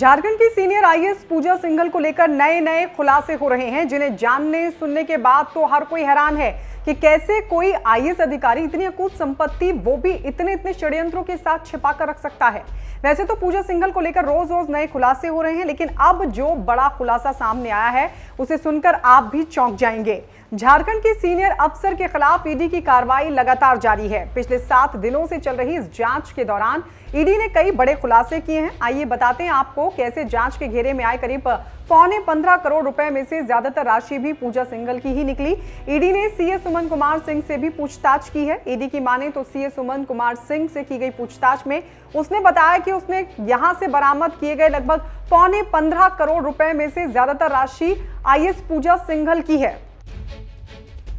झारखंड की senior IAS पूजा सिंघल को लेकर नए नए खुलासे हो रहे हैं, जिन्हें जानने सुनने के बाद तो हर कोई हैरान है कि कैसे कोई आईएएस अधिकारी इतनी अकूत संपत्ति, वो भी इतने इतने षड्यंत्रों के साथ छिपा कर रख सकता है। वैसे तो पूजा सिंघल को लेकर रोज रोज नए खुलासे हो रहे हैं, लेकिन अब जो बड़ा खुलासा सामने आया है उसे सुनकर आप भी चौंक जाएंगे। झारखंड के सीनियर अफसर के खिलाफ ईडी की कार्रवाई लगातार जारी है। पिछले 7 दिनों से चल रही इस जांच के दौरान ईडी ने कई बड़े खुलासे किए हैं। आइए बताते हैं आपको कैसे जांच के घेरे में आए करीब 15.25 करोड़ रुपए में से ज्यादातर राशि भी पूजा सिंघल की ही निकली। ईडी ने सीए सुमन कुमार सिंह से भी पूछताछ की है। ईडी की माने तो सीए सुमन कुमार सिंह से की गई पूछताछ में उसने बताया कि उसने यहां से बरामद किए गए लगभग 15.25 करोड़ रुपए में से ज्यादातर राशि आईएएस पूजा सिंघल की है।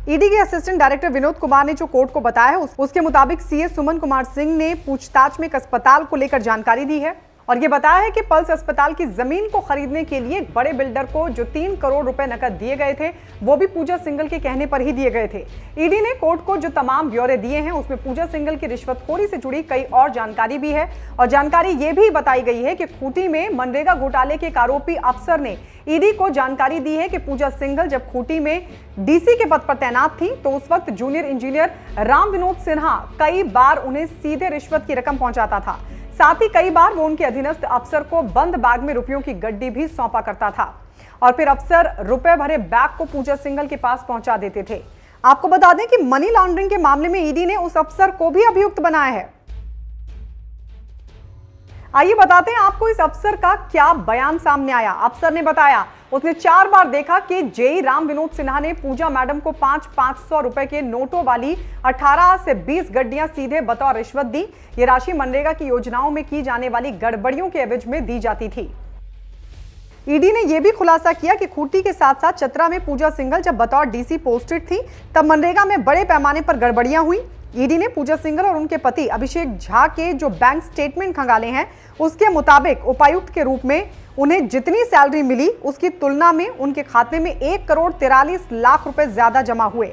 ईडी के असिस्टेंट डायरेक्टर विनोद कुमार ने जो कोर्ट को बताया है उसके मुताबिक सीए सुमन कुमार सिंह ने पूछताछ में एक अस्पताल को लेकर जानकारी दी है और ये बताया है कि पल्स अस्पताल की जमीन को खरीदने के लिए एक बड़े बिल्डर को जो 3 करोड़ रुपए नकद दिए गए थे, वो भी पूजा सिंघल के कहने पर ही दिए गए थे। ईडी ने कोर्ट को जो तमाम ब्यौरे दिए हैं उसमें पूजा सिंघल की रिश्वतखोरी से जुड़ी कई और जानकारी भी है और जानकारी ये भी बताई गई है कि खूंटी में मनरेगा घोटाले के एक आरोपी अफसर ने ईडी को जानकारी दी है कि पूजा सिंघल जब खूंटी में डीसी के पद पर तैनात थी तो उस वक्त जूनियर इंजीनियर राम विनोद सिन्हा कई बार उन्हें सीधे रिश्वत की रकम पहुंचाता था। साथ ही कई बार वो उनके अधीनस्थ अफसर को बंद बैग में रुपयों की गड्डी भी सौंपा करता था और फिर अफसर रुपए भरे बैग को पूजा सिंघल के पास पहुंचा देते थे। आपको बता दें कि मनी लॉन्ड्रिंग के मामले में ईडी ने उस अफसर को भी अभियुक्त बनाया है। आइए बताते हैं आपको इस अफसर का क्या बयान सामने आया। अफसर ने बताया उसने 4 बार देखा कि जेई राम विनोद सिन्हा ने पूजा मैडम को 500 रुपए के नोटों वाली 18 से 20 गड्डियां सीधे बतौर रिश्वत दी। ये राशि मनरेगा की योजनाओं में की जाने वाली गड़बड़ियों के एवज में दी जाती थी। ईडी ने यह भी खुलासा किया कि खूंटी के साथ साथ चतरा में पूजा सिंघल जब बतौर डीसी पोस्टेड थी तब मनरेगा में बड़े पैमाने पर गड़बड़ियां हुई। ईडी ने पूजा सिंघल और उनके पति अभिषेक झा के जो बैंक स्टेटमेंट खंगाले हैं उसके मुताबिक उपायुक्त के रूप में उन्हें जितनी सैलरी मिली उसकी तुलना में उनके खाते में 1 करोड़ 43 लाख रुपए ज्यादा जमा हुए।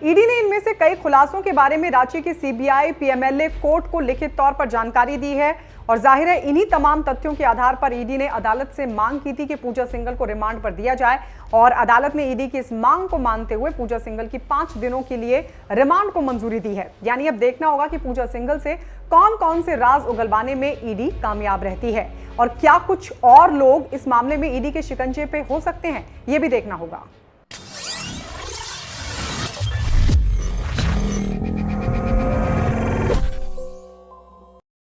ईडी ने इनमें से कई खुलासों के बारे में रांची की सीबीआई पीएमएलए कोर्ट को लिखित तौर पर जानकारी दी है और जाहिर है इन्हीं तमाम तथ्यों के आधार पर ईडी ने अदालत से मांग की थी कि पूजा सिंघल को रिमांड पर दिया जाए और अदालत ने ईडी की इस मांग को मानते हुए पूजा सिंघल की 5 दिनों के लिए रिमांड को मंजूरी दी है। यानी अब देखना होगा कि पूजा सिंघल से कौन कौन से राज उगलवाने में ईडी कामयाब रहती है और क्या कुछ और लोग इस मामले में ईडी के शिकंजे पे हो सकते हैं, ये भी देखना होगा।